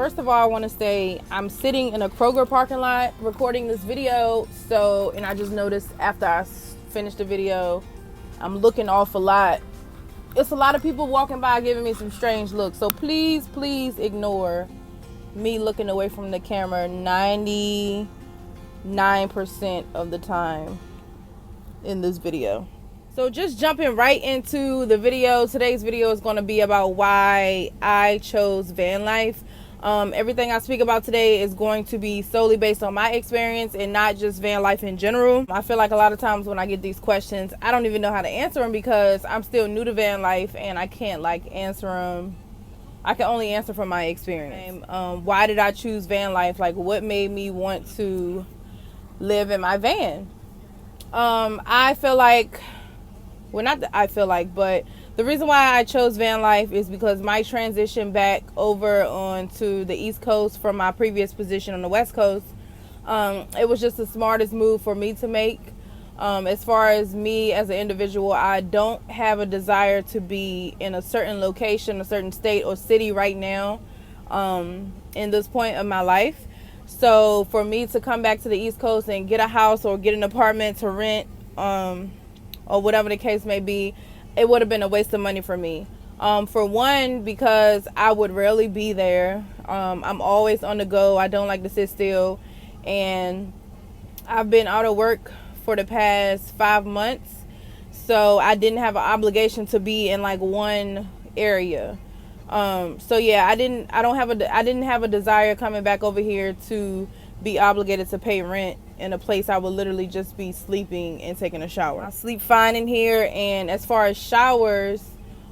First of all, I want to say I'm sitting in a Kroger parking lot recording this video. And I just noticed after I finished the video, I'm looking off a lot. It's a lot of people walking by giving me some strange looks. So please ignore me looking away from the camera 99% of the time in this video. So just jumping right into the video. Today's video is going to be about why I chose van life. Everything I speak about today is going to be solely based on my experience and not just van life in general. I feel like a lot of times when I get these questions, I don't even know how to answer them because I'm still new to van life and I can't answer them. I can only answer from my experience. Why did I choose van life? What made me want to live in my van? I feel like, well, not that I feel like, but the reason why I chose van life is because my transition back over onto the East Coast from my previous position on the West Coast, it was just the smartest move for me to make. As far as me as an individual, I don't have a desire to be in a certain location, a certain state or city right now, in this point of my life. So for me to come back to the East Coast and get a house or get an apartment to rent, or whatever the case may be, it would have been a waste of money for me. For one, because I would rarely be there. I'm always on the go. I don't like to sit still. And I've been out of work for the past 5 months. So I didn't have an obligation to be in one area. So yeah, I didn't have a desire coming back over here to be obligated to pay rent in a place I would literally just be sleeping and taking a shower. I sleep fine in here, and as far as showers,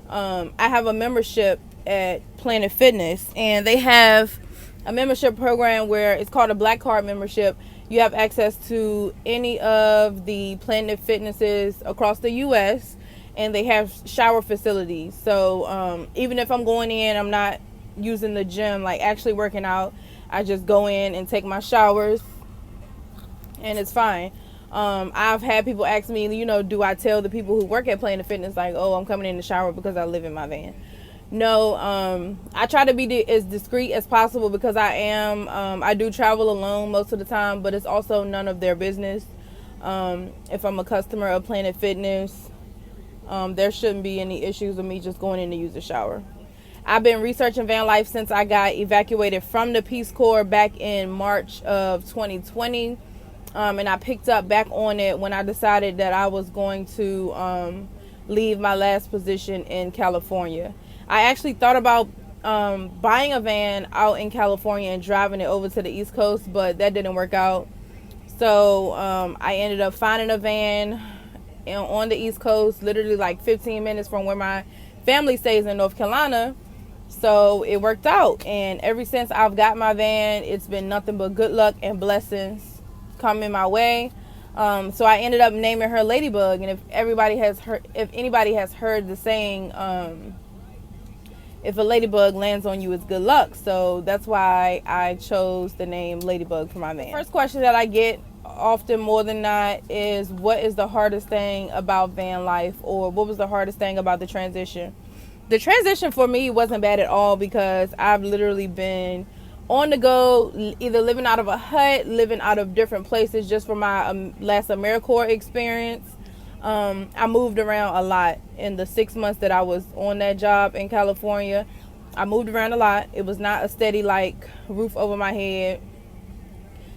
I have a membership at Planet Fitness, and they have a membership program where it's called a Black Card membership. You have access to any of the Planet Fitnesses across the U.S., and they have shower facilities. So even if I'm going in, I'm not using the gym, actually working out, I just go in and take my showers, and it's fine. I've had people ask me, do I tell the people who work at Planet Fitness, oh, I'm coming in the shower because I live in my van? No, I try to be as discreet as possible because I do travel alone most of the time, but it's also none of their business. If I'm a customer of Planet Fitness, there shouldn't be any issues with me just going in to use the shower. I've been researching van life since I got evacuated from the Peace Corps back in March of 2020. And I picked up back on it when I decided that I was going to leave my last position in California. I actually thought about buying a van out in California and driving it over to the East Coast, but that didn't work out. So I ended up finding a van on the East Coast, literally 15 minutes from where my family stays in North Carolina. So it worked out, and ever since I've got my van, it's been nothing but good luck and blessings coming my way. So I ended up naming her Ladybug, and if anybody has heard the saying, if a ladybug lands on you, it's good luck. So that's why I chose the name Ladybug for my van. First question that I get often, more than not, is what is the hardest thing about van life, or what was the hardest thing about the transition? The transition for me wasn't bad at all because I've literally been on the go, either living out of a hut, living out of different places just for my last AmeriCorps experience. I moved around a lot in the 6 months that I was on that job in California. I moved around a lot. It was not a steady roof over my head.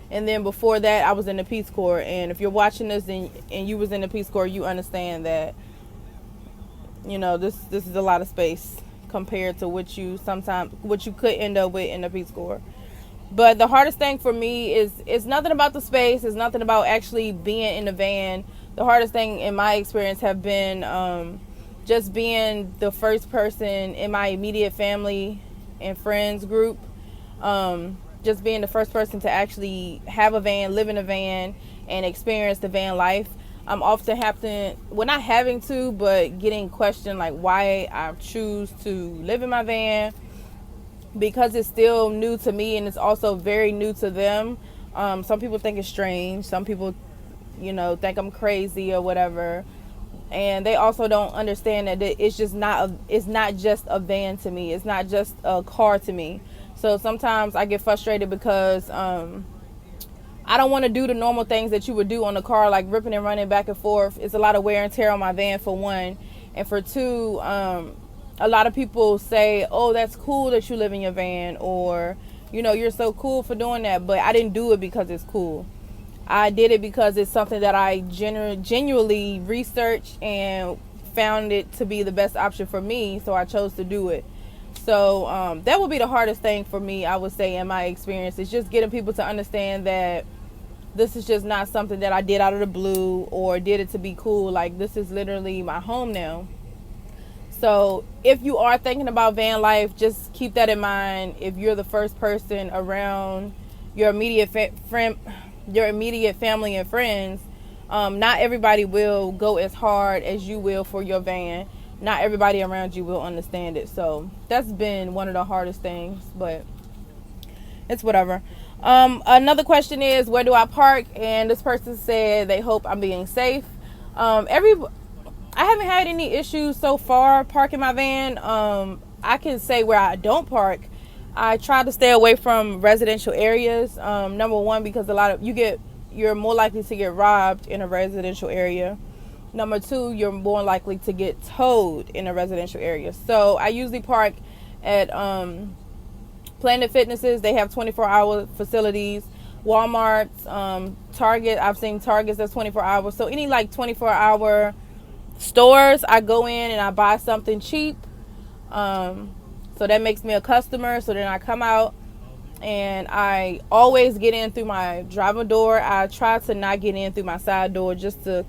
And then before that, I was in the Peace Corps. And if you're watching this and you was in the Peace Corps, you understand that this is a lot of space compared to what you could end up with in the Peace Corps. But the hardest thing for me is nothing about the space. It's nothing about actually being in the van. The hardest thing in my experience have been just being the first person in my immediate family and friends group. Just being the first person to actually have a van, live in a van, and experience the van life. I'm often not having to, but getting questioned why I choose to live in my van, because it's still new to me and it's also very new to them. Some people think it's strange. Some people, think I'm crazy or whatever. And they also don't understand that it's not just a van to me. It's not just a car to me. So sometimes I get frustrated because I don't want to do the normal things that you would do on the car, like ripping and running back and forth. It's a lot of wear and tear on my van, for one. And for two, a lot of people say, oh, that's cool that you live in your van, or, you know, you're so cool for doing that. But I didn't do it because it's cool. I did it because it's something that I genuinely researched and found it to be the best option for me. So I chose to do it. So that would be the hardest thing for me, I would say, in my experience. It's just getting people to understand that this is just not something that I did out of the blue or did it to be cool. Like, this is literally my home now. So if you are thinking about van life, just keep that in mind. If you're the first person around your immediate family and friends, not everybody will go as hard as you will for your van. Not everybody around you will understand it. So that's been one of the hardest things, but it's whatever. Another question is, where do I park? And this person said they hope I'm being safe. I haven't had any issues so far parking my van. I can say where I don't park. I try to stay away from residential areas. Number one, because you're more likely to get robbed in a residential area. Number two, you're more likely to get towed in a residential area. So I usually park at Planet Fitnesses. They have 24-hour facilities. Walmart's, Target. I've seen Targets that's 24 hours. So any like 24-hour stores, I go in and I buy something cheap. So that makes me a customer. So then I come out and I always get in through my driver door. I try to not get in through my side door, just to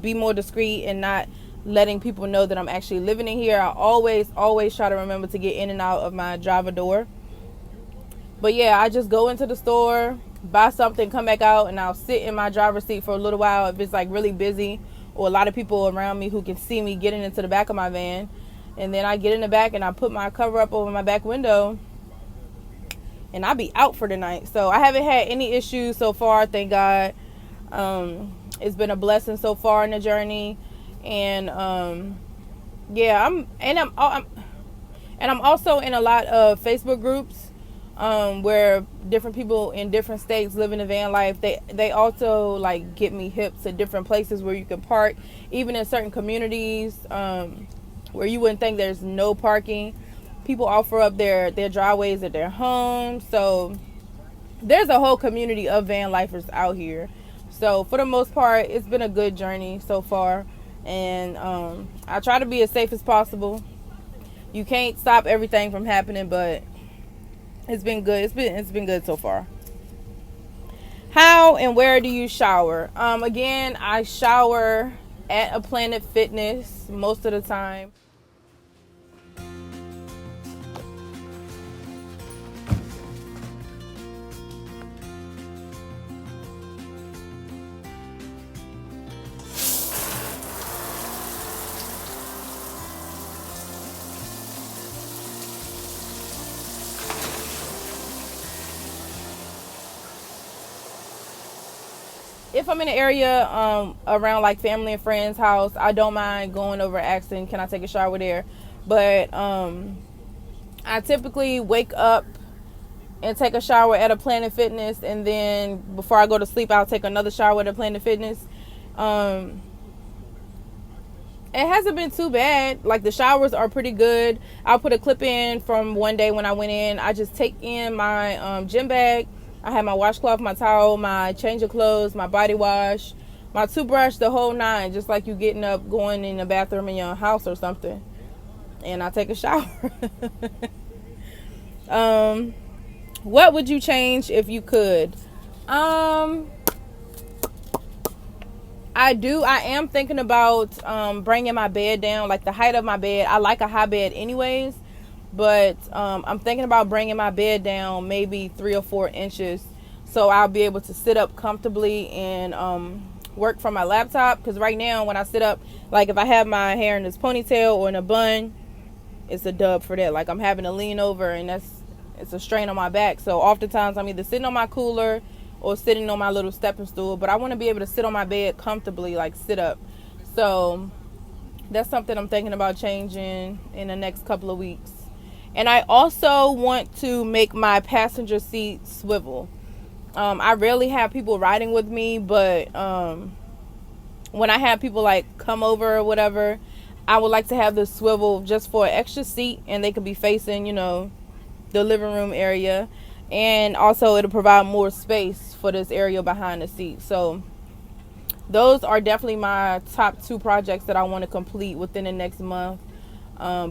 be more discreet and not letting people know that I'm actually living in here. I always try to remember to get in and out of my driver door. But yeah, I just go into the store, buy something, come back out, and I'll sit in my driver's seat for a little while if it's like really busy or a lot of people around me who can see me getting into the back of my van. And then I get in the back and I put my cover up over my back window and I'll be out for the night. So I haven't had any issues so far, thank God. It's been a blessing so far in the journey. And yeah, I'm also in a lot of Facebook groups where different people in different states live in the van life. They also like get me hip to different places where you can park, even in certain communities where you wouldn't think there's no parking. People offer up their driveways at their homes. So there's a whole community of van lifers out here. So for the most part, it's been a good journey so far. And I try to be as safe as possible. You can't stop everything from happening, but it's been good. It's been good so far. How and where do you shower? Again, I shower at a Planet Fitness most of the time. If I'm in an area around like family and friends' house, I don't mind going over asking, can I take a shower there? But I typically wake up and take a shower at a Planet Fitness, and then before I go to sleep, I'll take another shower at a Planet Fitness. It hasn't been too bad. Like, the showers are pretty good. I'll put a clip in from one day when I went in. I just take in my gym bag. I have my washcloth, my towel, my change of clothes, my body wash, my toothbrush, the whole nine, just like you getting up, going in the bathroom in your house or something. And I take a shower. What would you change if you could? I am thinking about bringing my bed down, like the height of my bed. I like a high bed anyways. But I'm thinking about bringing my bed down maybe 3 or 4 inches so I'll be able to sit up comfortably and work from my laptop. Because right now when I sit up, like if I have my hair in this ponytail or in a bun, it's a dub for that. Like, I'm having to lean over and it's a strain on my back. So oftentimes I'm either sitting on my cooler or sitting on my little stepping stool. But I want to be able to sit on my bed comfortably, like sit up. So that's something I'm thinking about changing in the next couple of weeks. And I also want to make my passenger seat swivel. I rarely have people riding with me, but when I have people like come over or whatever, I would like to have this swivel just for an extra seat, and they could be facing, the living room area, and also it'll provide more space for this area behind the seat. So those are definitely my top 2 projects that I want to complete within the next month,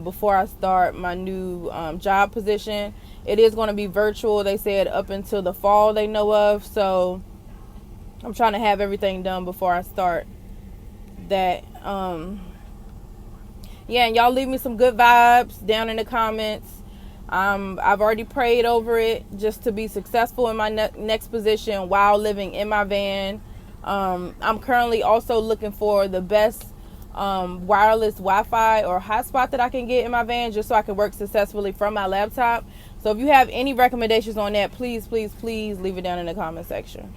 before I start my new job position. It is going to be virtual, they said, up until the fall they know of. So I'm trying to have everything done before I start that. Yeah, and y'all leave me some good vibes down in the comments. I've already prayed over it just to be successful in my next position while living in my van. I'm currently also looking for the best wireless Wi-Fi or hotspot that I can get in my van, just so I can work successfully from my laptop. So if you have any recommendations on that, please leave it down in the comment section.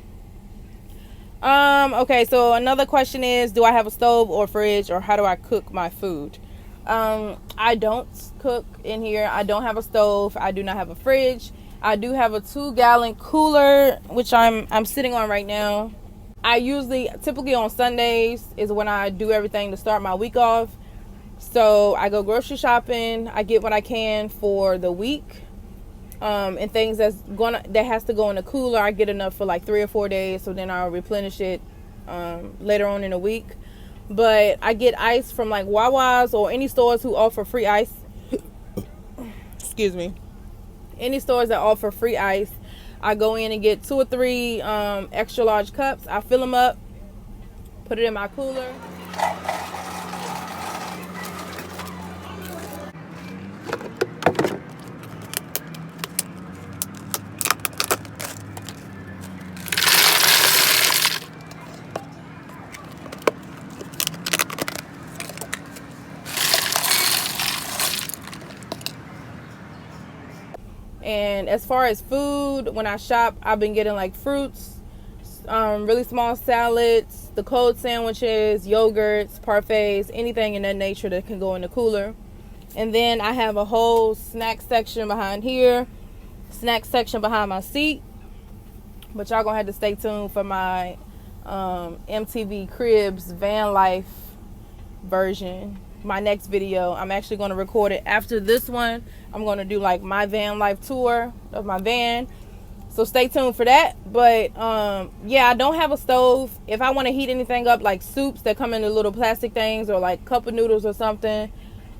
Okay, so another question is, do I have a stove or fridge, or how do I cook my food? I don't cook in here. I don't have a stove. I do not have a fridge. I do have a 2-gallon cooler, which I'm sitting on right now. I typically on Sundays is when I do everything to start my week off. So I go grocery shopping. I get what I can for the week. And things that has to go in the cooler, I get enough for like 3 or 4 days. So then I'll replenish it later on in the week. But I get ice from like Wawa's or any stores who offer free ice. Excuse me. Any stores that offer free ice. I go in and get 2 or 3 extra large cups. I fill them up, put it in my cooler. And as far as food, when I shop, I've been getting like fruits, really small salads, the cold sandwiches, yogurts, parfaits, anything in that nature that can go in the cooler. And then I have a whole snack section behind here, snack section behind my seat. But y'all gonna have to stay tuned for my MTV Cribs VanLife version. My next video, I'm actually going to record it after this one. I'm going to do like my van life tour of my van, so stay tuned for that. But yeah, I don't have a stove. If I want to heat anything up, like soups that come in the little plastic things, or like cup of noodles or something,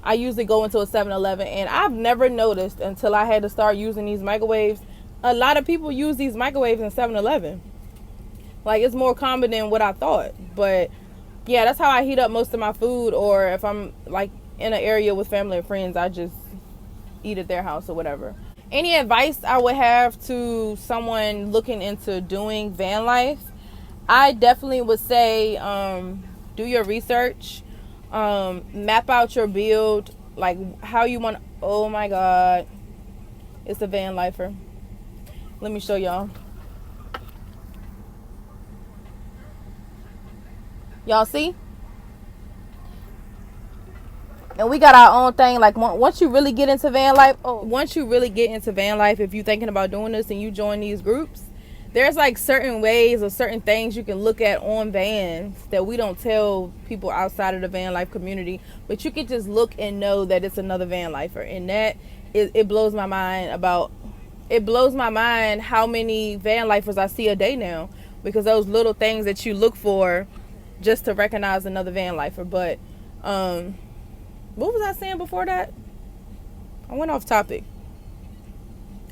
I usually go into a 7-Eleven. And I've never noticed until I had to start using these microwaves. A lot of people use these microwaves in 7-Eleven. Like, it's more common than what I thought. But yeah, that's how I heat up most of my food. Or if I'm like in an area with family and friends, I just eat at their house or whatever. Any advice I would have to someone looking into doing van life, I definitely would say do your research, map out your build, like how you want. Oh my god, it's a van lifer. Let me show y'all. Y'all see? And we got our own thing. Like, once you really get into van life, if you're thinking about doing this and you join these groups, there's like certain ways or certain things you can look at on vans that we don't tell people outside of the van life community. But you can just look and know that it's another van lifer, and that it blows my mind how many van lifers I see a day now, because those little things that you look for just to recognize another van lifer. But what was I saying before that? I went off topic.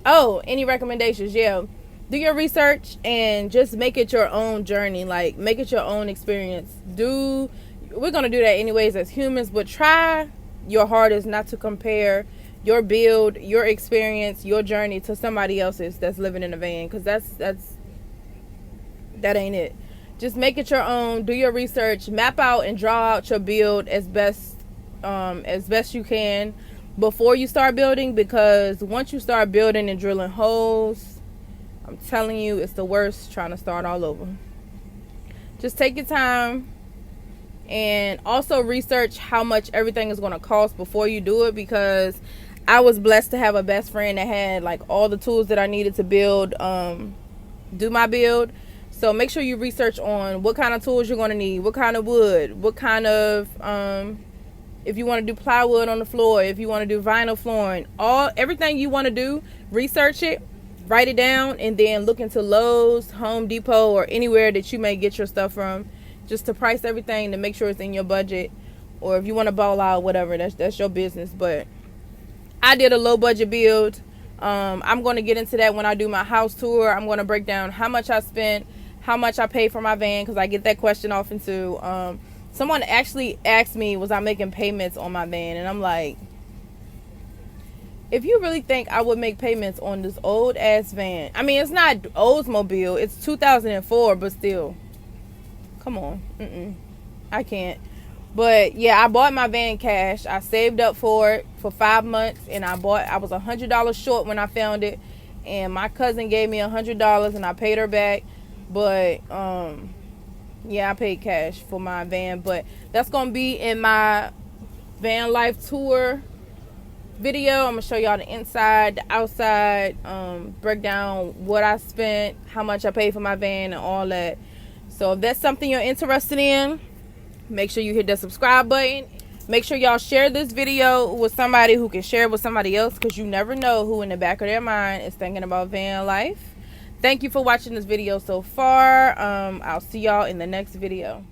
Oh, any recommendations? Yeah, do your research and just make it your own journey. Like, make it your own experience. We're gonna do that anyways as humans, but try your hardest not to compare your build, your experience, your journey to somebody else's that's living in a van, because that ain't it. Just make it your own. Do your research. Map out and draw out your build as best you can before you start building, because once you start building and drilling holes, I'm telling you, it's the worst trying to start all over. Just take your time, and also research how much everything is going to cost before you do it, because I was blessed to have a best friend that had like all the tools that I needed to build, do my build. So make sure you research on what kind of tools you're going to need, what kind of wood, what kind of, if you want to do plywood on the floor, if you want to do vinyl flooring, everything you want to do, research it, write it down, and then look into Lowe's, Home Depot, or anywhere that you may get your stuff from, just to price everything to make sure it's in your budget. Or if you want to ball out, whatever, that's your business. But I did a low budget build. I'm going to get into that when I do my house tour. I'm going to break down how much I spent, how much I paid for my van, because I get that question often too. Someone actually asked me, was I making payments on my van? And I'm like, if you really think I would make payments on this old ass van, I mean, it's not Oldsmobile, it's 2004, but still, come on. I can't. But yeah, I bought my van cash. I saved up for it for 5 months, and I was $100 short when I found it, and my cousin gave me $100 and I paid her back. But yeah, I paid cash for my van. But that's gonna be in my van life tour video. I'm gonna show y'all the inside, the outside, break down what I spent, how much I paid for my van, and all that. So if that's something you're interested in, make sure you hit the subscribe button. Make sure y'all share this video with somebody who can share it with somebody else, because you never know who in the back of their mind is thinking about van life. Thank you for watching this video so far. I'll see y'all in the next video.